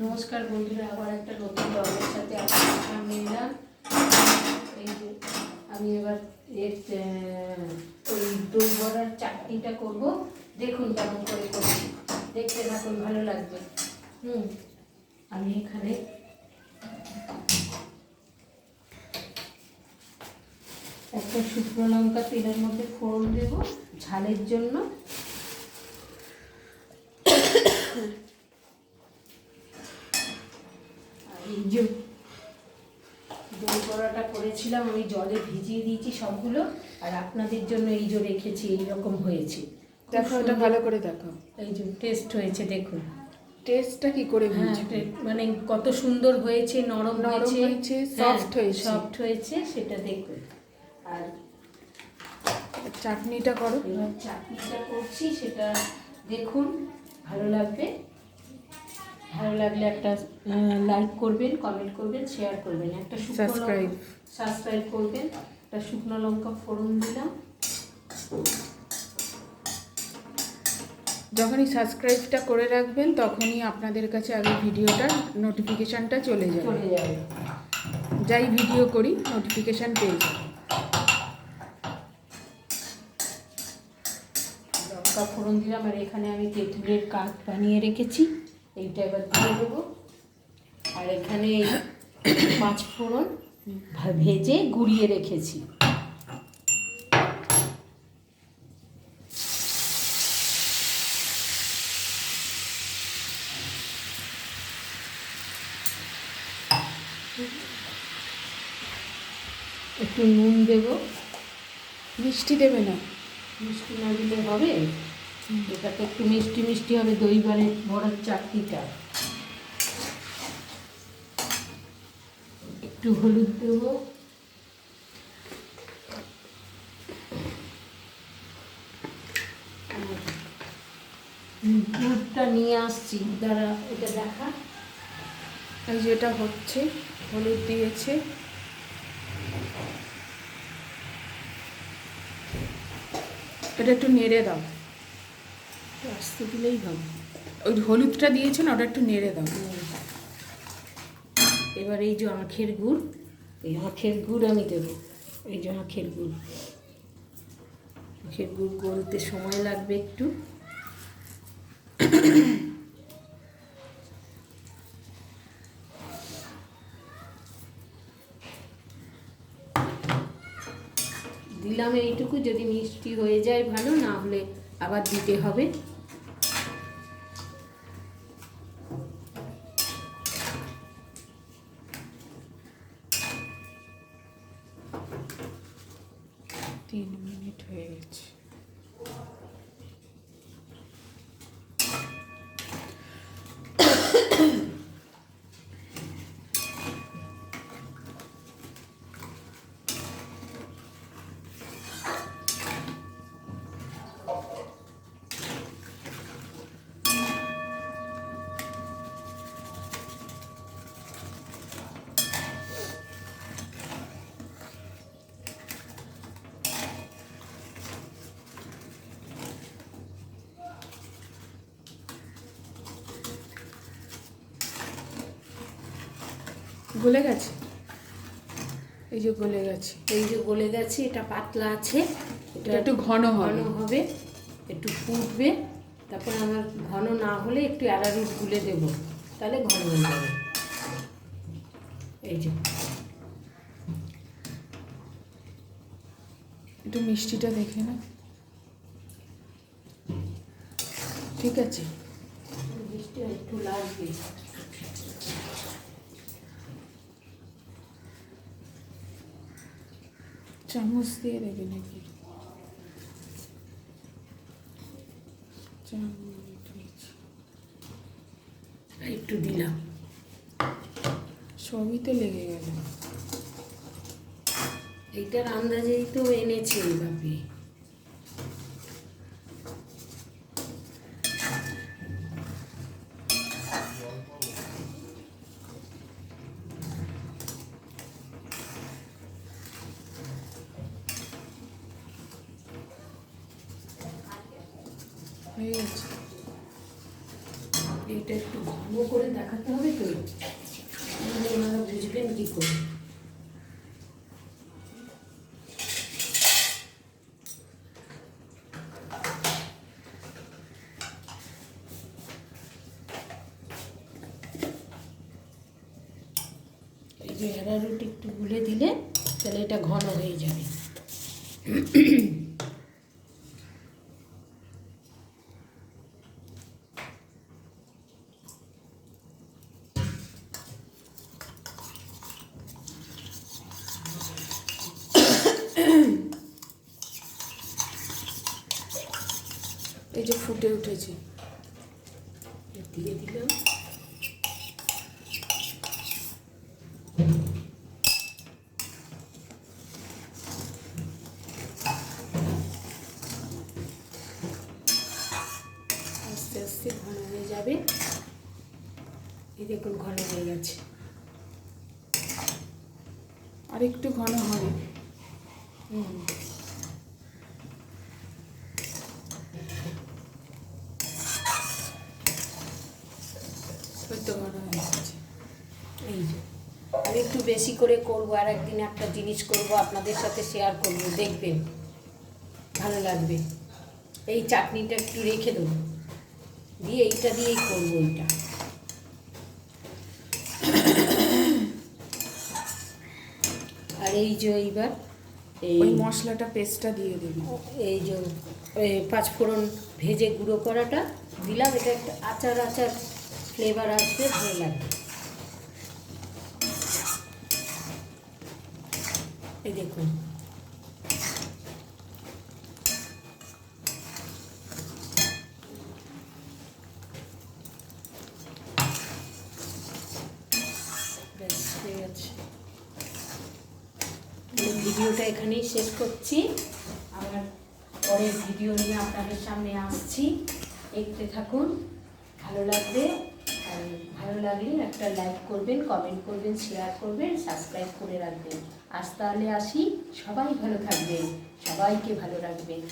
নমস্কার বন্ধুরা, আবার একটা নতুন ব্লগের সাথে আপনাদের সামনে এলাম। এই যে আমি এবার ওই দই বড়ার চাটনিটা করব। দেখুন কেমন করে করছি, দেখতে থাকুন, ভালো লাগবে। আমি এখানে একটা শুকনো লঙ্কা তেলের মধ্যে ফোড়ন দেব ঝালের জন্য। এই যে দই বড়াটা করেছিলাম আমি জলে ভিজিয়ে দিয়েছি সবগুলো, আর আপনাদের জন্য এই যে রেখেছি, এইরকম হয়েছে। দেখো, ওটা ভালো করে দেখো। এই যে টেস্ট হয়েছে, দেখুন টেস্টটা কি করে বুঝবে? মানে কত সুন্দর হয়েছে, নরম হয়েছে, সফট হয়েছে। সফট হয়েছে সেটা দেখুন। আর চাটনিটা করো। এবার চাটনিটা করছি, সেটা দেখুন, ভালো লাগবে। ভালো লাগলে একটা লাইক করবেন, কমেন্ট করবেন, শেয়ার করবেন, একটা সাবস্ক্রাইব করবেন। একটা শুকনো লঙ্কা ফোড়ন দিলাম। যখনই সাবস্ক্রাইবটা করে রাখবেন তখনই আপনাদের কাছে আগে ভিডিওটার নোটিফিকেশানটা চলে যাবে। যাই ভিডিও করি নোটিফিকেশান পেয়ে যাবে। লঙ্কা ফোড়ন দিলাম, আর এখানে আমি তেঁতুলের কাঠ বানিয়ে রেখেছি, এইটা এবার দিয়ে দেবো। আর এখানে 5 ফোড়ন ভেজে গুঁড়িয়ে রেখেছি। একটু নুন দেবো। মিষ্টি দেবে না? মিষ্টি না দিলে হবে, এটাতে একটু মিষ্টি মিষ্টি হবে দই বড়ার চাটনিটা। একটু হলুদ দেবো। দুধটা নিয়ে আসছি, দাঁড়া, এটা দেখা। এই যেটা হচ্ছে, হলুদ দিয়েছে। এটা একটু নেড়ে দাও। আসতে দিলেই হবে। ওই হলুদটা দিয়েছে না, ওটা একটু নেড়ে দাও। এবার এই যে আখের গুড়, এই আখের গুড় আমি দেবো। এই যে আখের গুড়, আখের গুড় গলতে সময় লাগবে একটু। দিলাম এইটুকু, যদি মিষ্টি হয়ে যায় ভালো, না হলে আবার দিতে হবে। তিন মিনিট হয়ে গেছে। গলে গেছে, এই যে গলে গেছে। এই যে গলে গেছে, এটা পাতলা আছে, এটা একটু ঘন হবে, একটু ফুটবে। তারপর আমার ঘন না হলে একটু অ্যারারুট গুলে দেবো, তাহলে ঘন হয়ে যাবে। এই যে একটু মিষ্টিটা দেখে না, ঠিক আছে? মিষ্টি একটু লাগবে। চামচ দিয়ে দেবে নাকি? একটু দিলাম, সবই তো লেগে গেল। এইটার আন্দাজেই তো এনেছে এইভাবে। হয়ে গেছে। এটা একটু ঘন ডুবো করে দেখাতে হবে তো, তাহলে ওনারা বুঝবেন কী করে। এই যে অ্যারারুট একটু গুলে দিলে তাহলে এটা ঘন হয়ে যাবে। এই যে ফুটে উঠেছে, দিয়ে দিলাম। আস্তে আস্তে ঘন হয়ে যাবে। এই দেখুন ঘন হয়ে গেছে। আর একটু ঘন হবে। হয়তো ঘন হয়ে গেছে। এই যে আর একটু বেশি করে করবো, আর একদিন একটা জিনিস করব আপনাদের সাথে শেয়ার করব, দেখবেন ভালো লাগবে। এই চাটনিটা একটু রেখে দেবো, দিয়ে এইটা দিয়েই করবো এইটা। আর এই যে এইবার ওই মশলাটা পেস্টটা দিয়ে দেবেন। এই যে পাঁচফোড়ন ভেজে গুঁড়ো করাটা দিলাম, এটা একটা আচার আচার ফ্লেভার আসবে, ভালো লাগবে। এই দেখুন ব্যাস হয়ে গেছে। ভিডিওটা এখানেই শেষ করছি, আবার পরের ভিডিও নিয়ে আপনাদের সামনে আসছি, দেখতে থাকুন, ভালো লাগবে। আর ভালো লাগলে একটা লাইক করবেন, কমেন্ট করবেন, শেয়ার করবেন, সাবস্ক্রাইব করে রাখবেন। আজ তাহলে আসি, সবাই ভালো থাকবেন, সবাইকে ভালো রাখবেন।